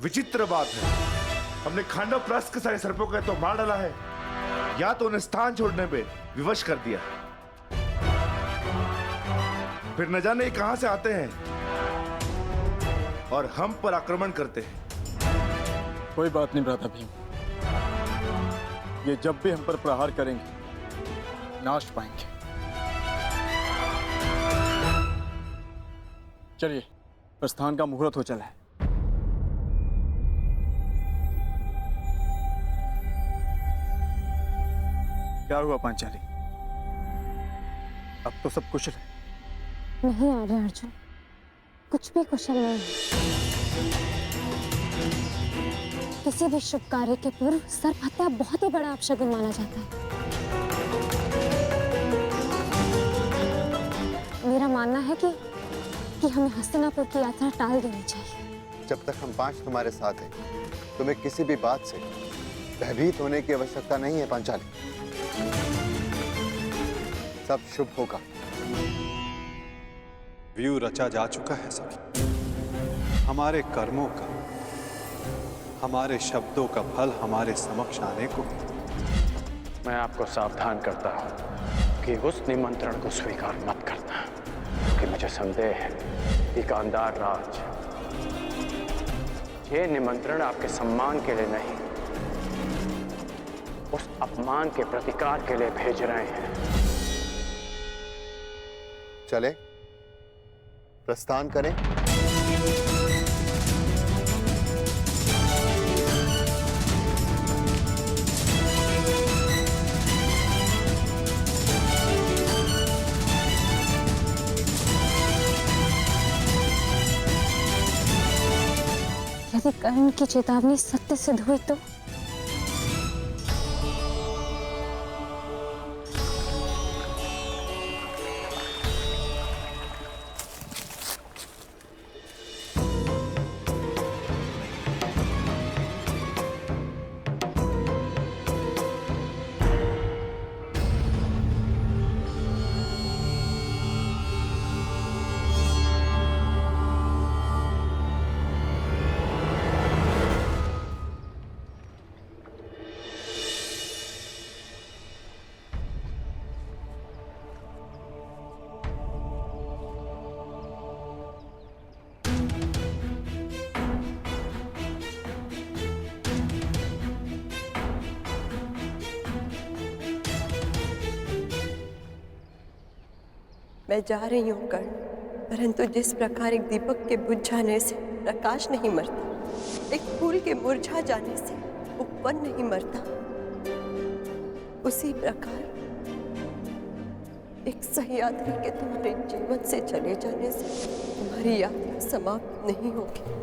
विचित्र बात है, हमने खांडव प्रास के सारे सर्पों को तो मार डाला है, या तो उन्हें स्थान छोड़ने पे विवश कर दिया, फिर न जाने कहां से आते हैं और हम पर आक्रमण करते हैं। कोई बात नहीं भ्राता भीम, ये जब भी हम पर प्रहार करेंगे नाश पाएंगे। चलिए, प्रस्थान का मुहूर्त हो चला है। क्या हुआ पांचाली, अब तो सब कुशल है? नहीं आर्य अर्जुन, कुछ भी कुशल नहीं है। किसी भी शुभ कार्य के पूर्व सर्प हत्या बहुत ही बड़ा अपशगुन माना जाता है। मेरा मानना है कि हमें हस्तिनापुर की यात्रा टाल देनी चाहिए। जब तक हम पांच तुम्हारे साथ हैं, तुम्हें किसी भी बात से भयभीत होने की आवश्यकता नहीं है पांचाली। सब शुभ होगा। व्यू रचा जा चुका है सब। हमारे कर्मों का, हमारे शब्दों का फल हमारे समक्ष आने को। मैं आपको सावधान करता हूं कि उस निमंत्रण को स्वीकार मत करना, क्योंकि मुझे संदेह है कि गांधार राज ये निमंत्रण आपके सम्मान के लिए नहीं, उस अपमान के प्रतिकार के लिए भेज रहे हैं। चले, प्रस्थान करें। यदि कर्ण की चेतावनी सत्य सिद्ध हुई तो? मैं जा रही हूँ कर्ण, परंतु जिस प्रकार एक दीपक के बुझ जाने से प्रकाश नहीं मरता, एक फूल के मुरझा जाने से उपवन नहीं मरता, उसी प्रकार एक सह्याद्री के तुम्हारे जीवन से चले जाने से तुम्हारी यात्रा समाप्त नहीं होगी।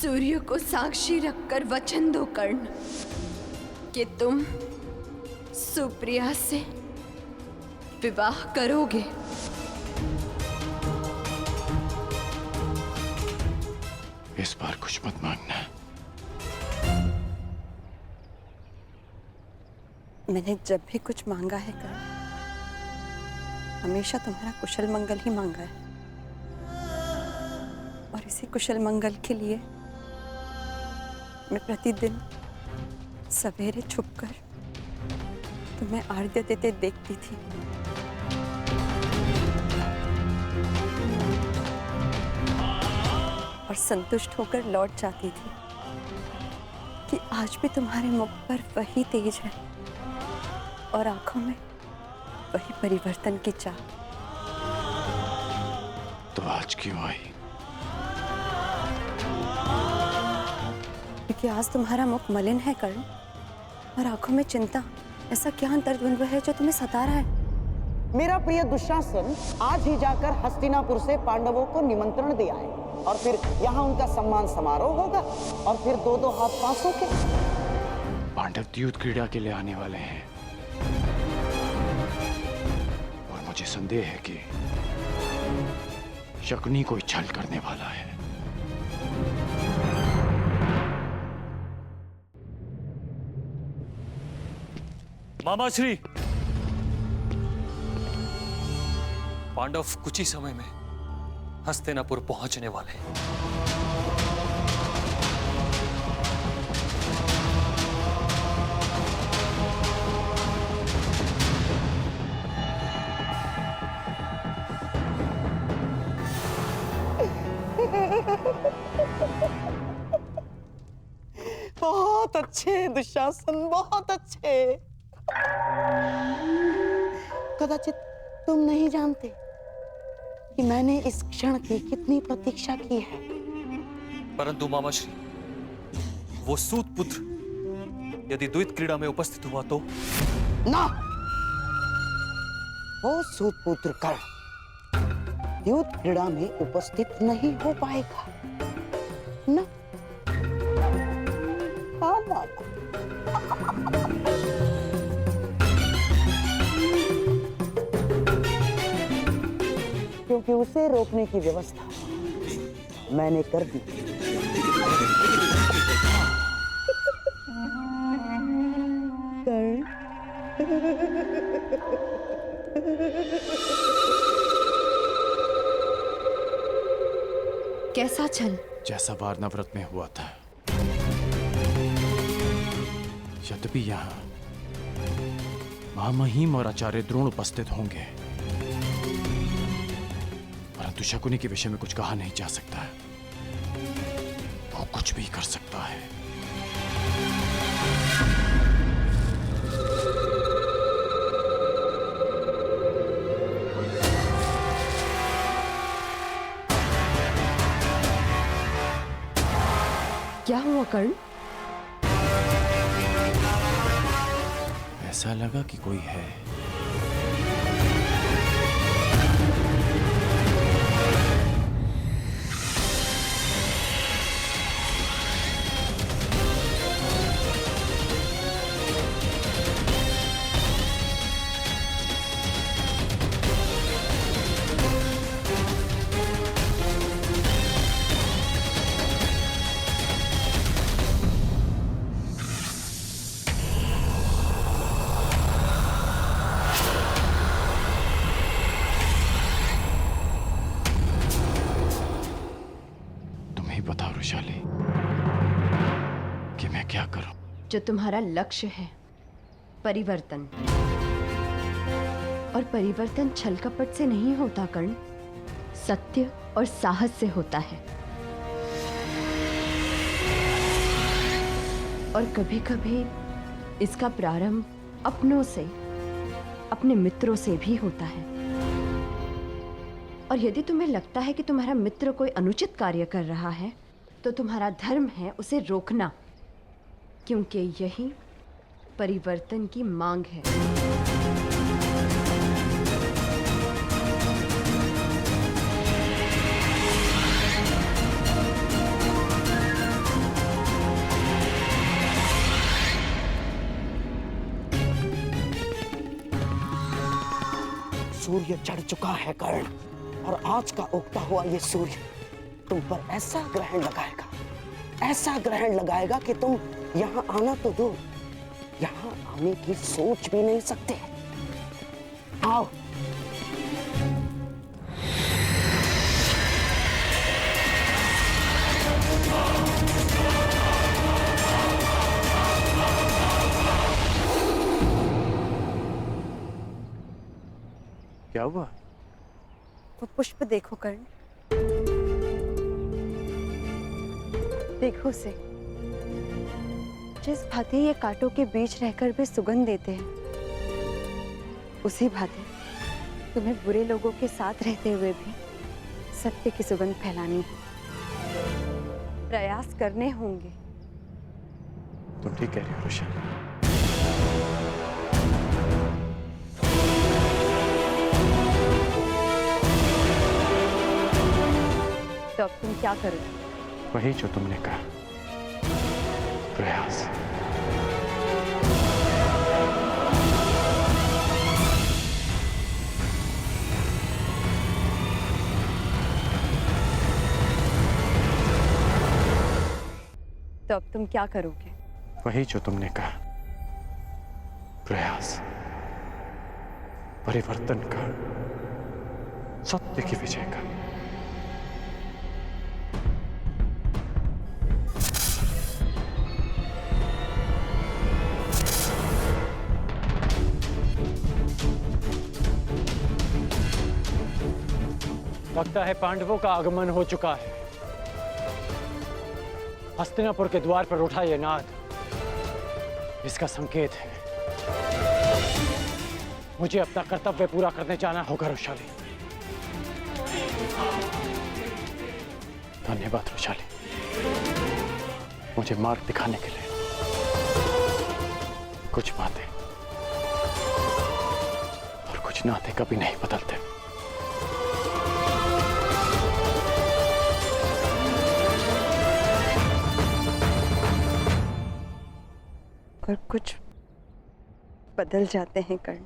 सूर्य को साक्षी रखकर वचन दो कर्ण कि तुम सुप्रिया से विवाह करोगे। इस बार कुछ मत मांगना। मैंने जब भी कुछ मांगा है कर्ण, हमेशा तुम्हारा कुशल मंगल ही मांगा है, और इसी कुशल मंगल के लिए मैं प्रतिदिन सवेरे छुपकर तुम्हें आर्घ्य देते देखती थी। और संतुष्ट होकर लौट जाती थी कि आज भी तुम्हारे मुख पर वही तेज है और आंखों में वही परिवर्तन की चाह। तो आज क्यों आई? क्योंकि आज तुम्हारा मुख मलिन है कर्ण, और आंखों में चिंता। ऐसा क्या अंतर्द्वंद्व है जो तुम्हें सता रहा है? मेरा प्रिय दुशासन आज ही जाकर हस्तिनापुर से पांडवों को निमंत्रण दिया है, और फिर यहाँ उनका सम्मान समारोह होगा, और फिर दो दो हाथ पांचों के। पांडव युद्ध क्रीड़ा के लिए आने वाले हैं, और मुझे संदेह है कि शकुनी कोई छल करने वाला है। मामा श्री, पांडव कुछ ही समय में हस्तिनापुर पहुंचने वाले हैं। बहुत अच्छे दुशासन, बहुत अच्छे। कदाचित तुम नहीं जानते कि मैंने इस क्षण की कितनी प्रतीक्षा की है। परंतु मामा श्री, वो सूत पुत्र यदि द्वैत क्रीड़ा में उपस्थित हुआ तो? ना, वो सूत पुत्र कर्ण युद्ध क्रीड़ा में उपस्थित नहीं हो पाएगा ना। ना। क्योंकि उसे रोकने की व्यवस्था मैंने कर दी। कैसा छल? जैसा वारनाव्रत में हुआ था। यद्यपि यहाँ महामहिम और आचार्य द्रोण उपस्थित होंगे, परंतु शकुनी के विषय में कुछ कहा नहीं जा सकता। वो कुछ भी कर सकता है। क्या हुआ कर्ण? ऐसा लगा कि कोई है। बताओ वृषाली कि मैं क्या करूं? जो तुम्हारा लक्ष्य है, परिवर्तन, और परिवर्तन छल कपट से नहीं होता कर्ण, सत्य और साहस से होता है। और कभी कभी इसका प्रारंभ अपनों से, अपने मित्रों से भी होता है। और यदि तुम्हें लगता है कि तुम्हारा मित्र कोई अनुचित कार्य कर रहा है, तो तुम्हारा धर्म है उसे रोकना, क्योंकि यही परिवर्तन की मांग है। सूर्य चढ़ चुका है कर्ण, और आज का उगता हुआ ये सूर्य तुम पर ऐसा ग्रहण लगाएगा, ऐसा ग्रहण लगाएगा कि तुम यहाँ आना तो दो, यहाँ आने की सोच भी नहीं सकते। आओ। क्या हुआ? वो पुष्प देखो कर्ण, देखो उसे। जिस भांति ये कांटों के बीच रहकर भी सुगंध देते हैं, उसी भांति तुम्हें बुरे लोगों के साथ रहते हुए भी सत्य की सुगंध फैलानी है, प्रयास करने होंगे। तुम ठीक कह रही हो ऋषा। तो अब तुम क्या करोगे? वही जो तुमने कहा, प्रयास। तो अब तुम क्या करोगे? वही जो तुमने कहा, प्रयास, परिवर्तन का, सत्य की विजय का। लगता है पांडवों का आगमन हो चुका है। हस्तिनापुर के द्वार पर उठा ये नाद इसका संकेत है। मुझे अपना कर्तव्य पूरा करने जाना होगा रुशाली। धन्यवाद रुशाली, मुझे मार्ग दिखाने के लिए। कुछ बातें और कुछ नाते कभी नहीं बदलते। और कुछ बदल जाते हैं कर्ण।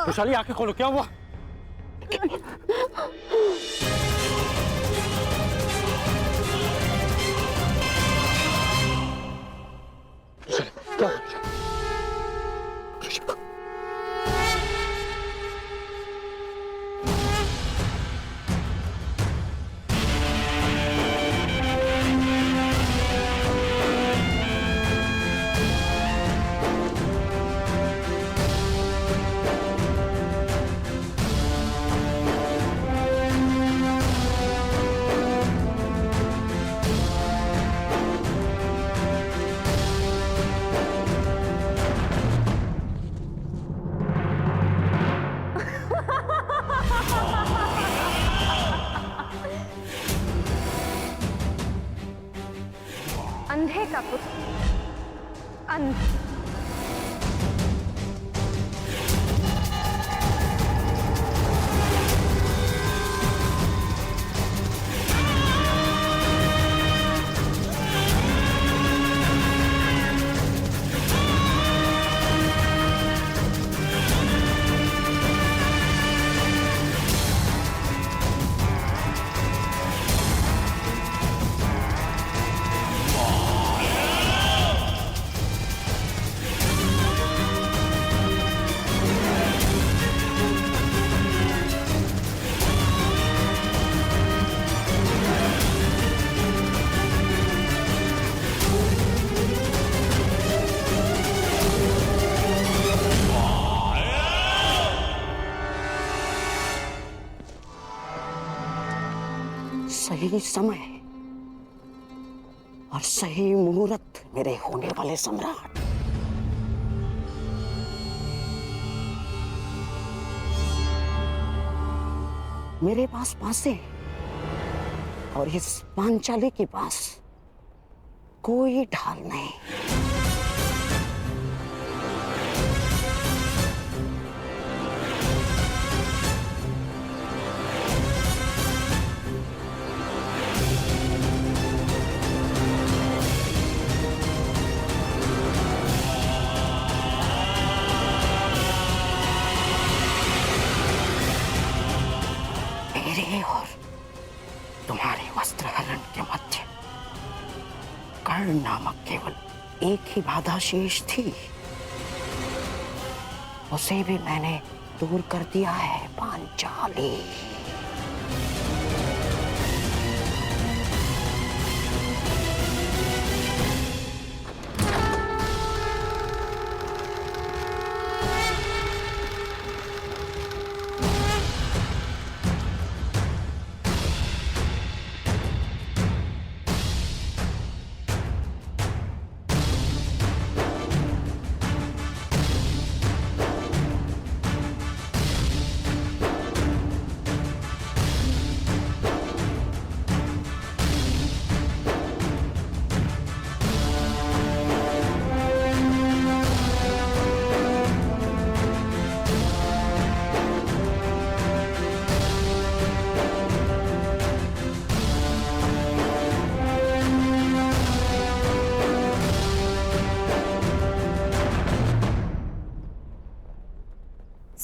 रुशाली, आंखें खोलो, क्या हुआ? अंधे का पुत्र अंध। सही समय और सही मुहूर्त मेरे होने वाले सम्राट। मेरे पास बांसे और इस पांचाली के पास कोई ढाल नहीं। तुम्हारे वस्त्र हरण के मध्य कर्ण नामक केवल एक ही बाधा शेष थी, उसे भी मैंने दूर कर दिया है पांचाली।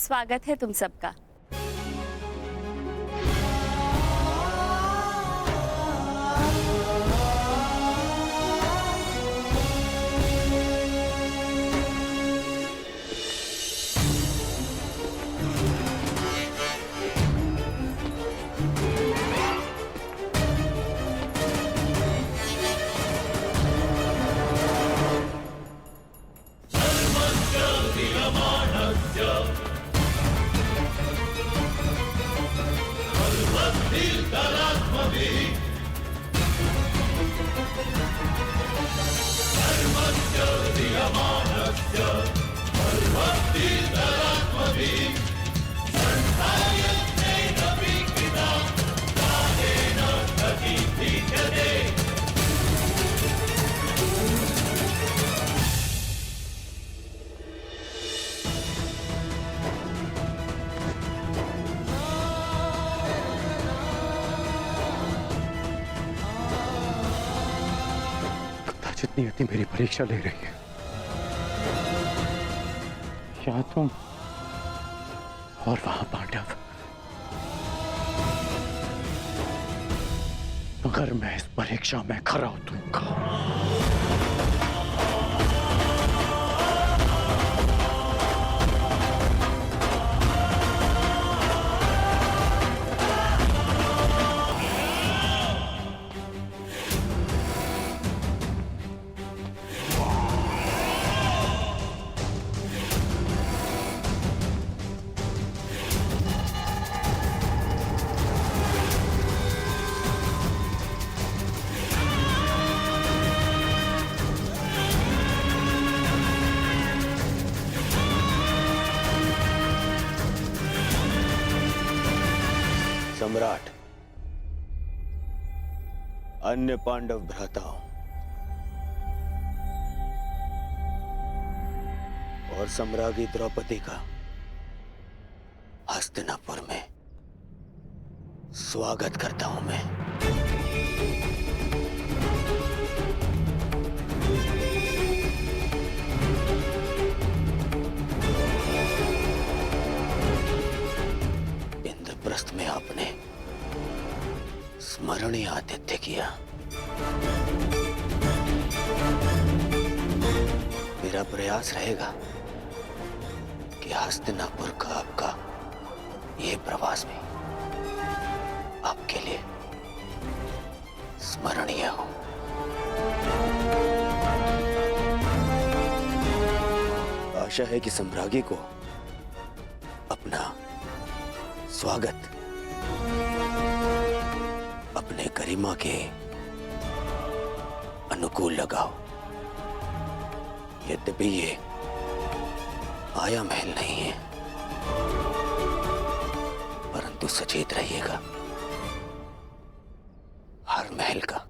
स्वागत है तुम सबका। जितनी इतनी मेरी परीक्षा ले रही है, यहाँ तुम और वहां पांडव, मगर मैं इस परीक्षा में खरा उतरूंगा। सम्राट, अन्य पांडव भ्राताओं और सम्राज्ञी द्रौपदी का हस्तिनापुर में स्वागत करता हूं मैं। इंद्रप्रस्थ में आपने स्मरणीय आतिथ्य किया। मेरा प्रयास रहेगा कि हस्तिनापुर का आपका ये प्रवास भी आपके लिए स्मरणीय हो। आशा है कि सम्राज्ञी को अपना स्वागत अपने गरिमा के अनुकूल लगाओ। यद्यपि ये आया महल नहीं है, परंतु सचेत रहिएगा, हर महल का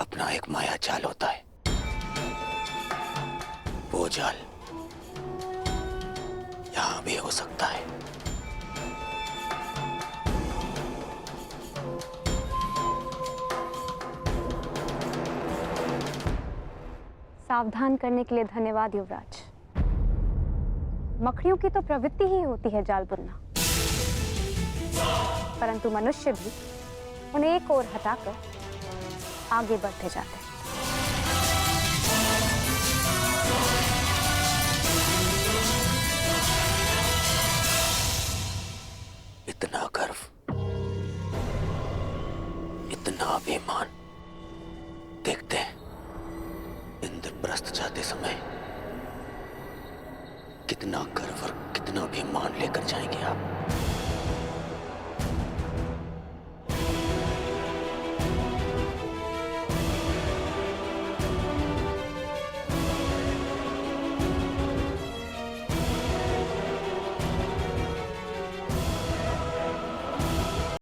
अपना एक माया जाल होता है। वो जाल यहां भी हो सकता है। सावधान करने के लिए धन्यवाद युवराज। मकड़ियों की तो प्रवृत्ति ही होती है जाल बुनना, परंतु मनुष्य भी उन्हें एक ओर हटाकर आगे बढ़ते जाते हैं। इतना गर्व, इतना अभिमान। देखते हैं इंद्रप्रस्थ जाते समय कितना गर्व और कितना अभिमान लेकर जाएंगे आप।